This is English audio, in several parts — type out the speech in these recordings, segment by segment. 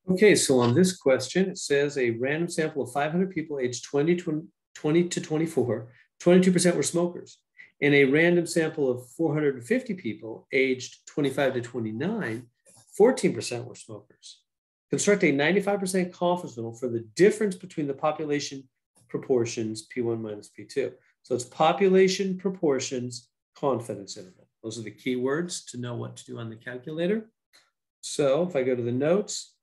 Okay, so on this question, it says a random sample of 500 people aged 20 to 24, 22% were smokers. In a random sample of 450 people aged 25 to 29, 14% were smokers. Construct a 95% confidence interval for the difference between the population proportions P1 minus P2. So it's population proportions confidence interval. Those are the key words to know what to do on the calculator. So if I go to the notes,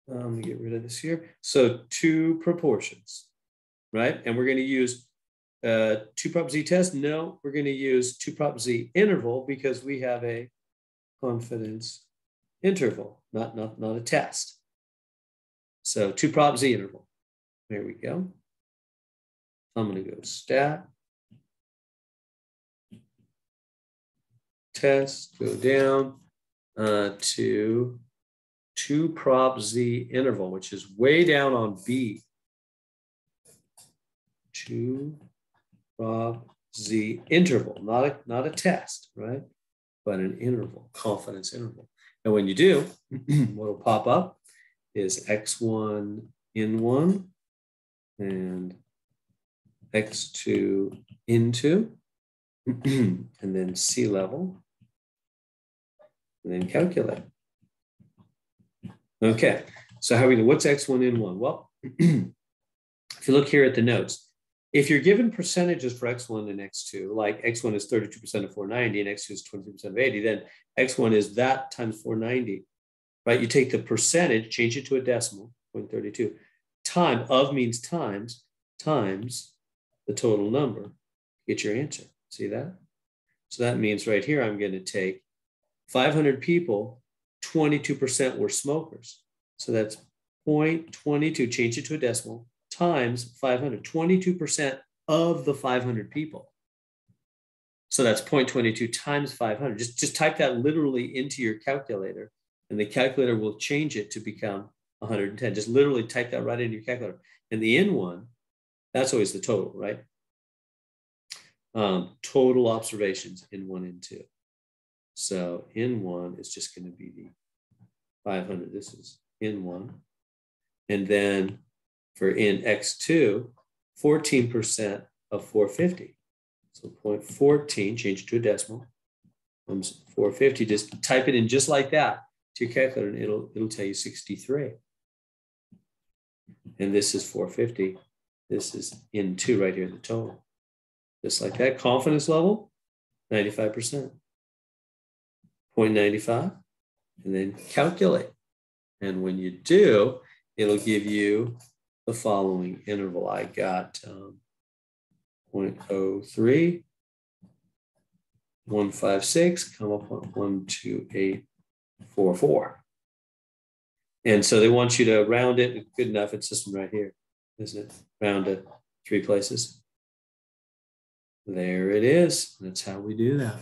let me get rid of this here. So two proportions, right? And we're going to use 2 prop Z test. No, we're going to use 2 prop Z interval because we have a confidence interval, not a test. So 2 prop Z interval. There we go. I'm going to go stat, test, go down to 2 prop Z interval, which is way down on B. 2 prop Z interval, not a test, right? But an interval, confidence interval. And when you do, what will pop up is X1 in 1 and X2 into, and then C level, and then calculate. Okay, so how are we doing? What's X1 in 1? Well, if you look here at the notes, if you're given percentages for X1 and X2, like X1 is 32% of 490 and X2 is 22% of 80, then X1 is that times 490, right? You take the percentage, change it to a decimal, 0.32. Time, of means times the total number, get your answer. See that? So that means right here, I'm going to take 500 people, 22% were smokers. So that's 0.22, change it to a decimal, times 500, 22% of the 500 people. So that's 0.22 times 500. Just type that literally into your calculator, and the calculator will change it to become 110. Just literally type that right into your calculator. And the in one, that's always the total, right? Total observations in 1 and 2. So in 1 is just going to be the 500. This is in 1. And then for in X2, 14% of 450. So 0.14, change it to a decimal, comes 450. Just type it in just like that to your calculator, and it'll tell you 63. And this is 450. This is in 2 right here, the total. Just like that. Confidence level, 95%. 0.95, and then calculate. And when you do, it'll give you the following interval. I got 0.03, 156, come up on 12844. And so they want you to round it. Good enough. It's this one right here, isn't it? Round it 3 places. There it is. That's how we do that.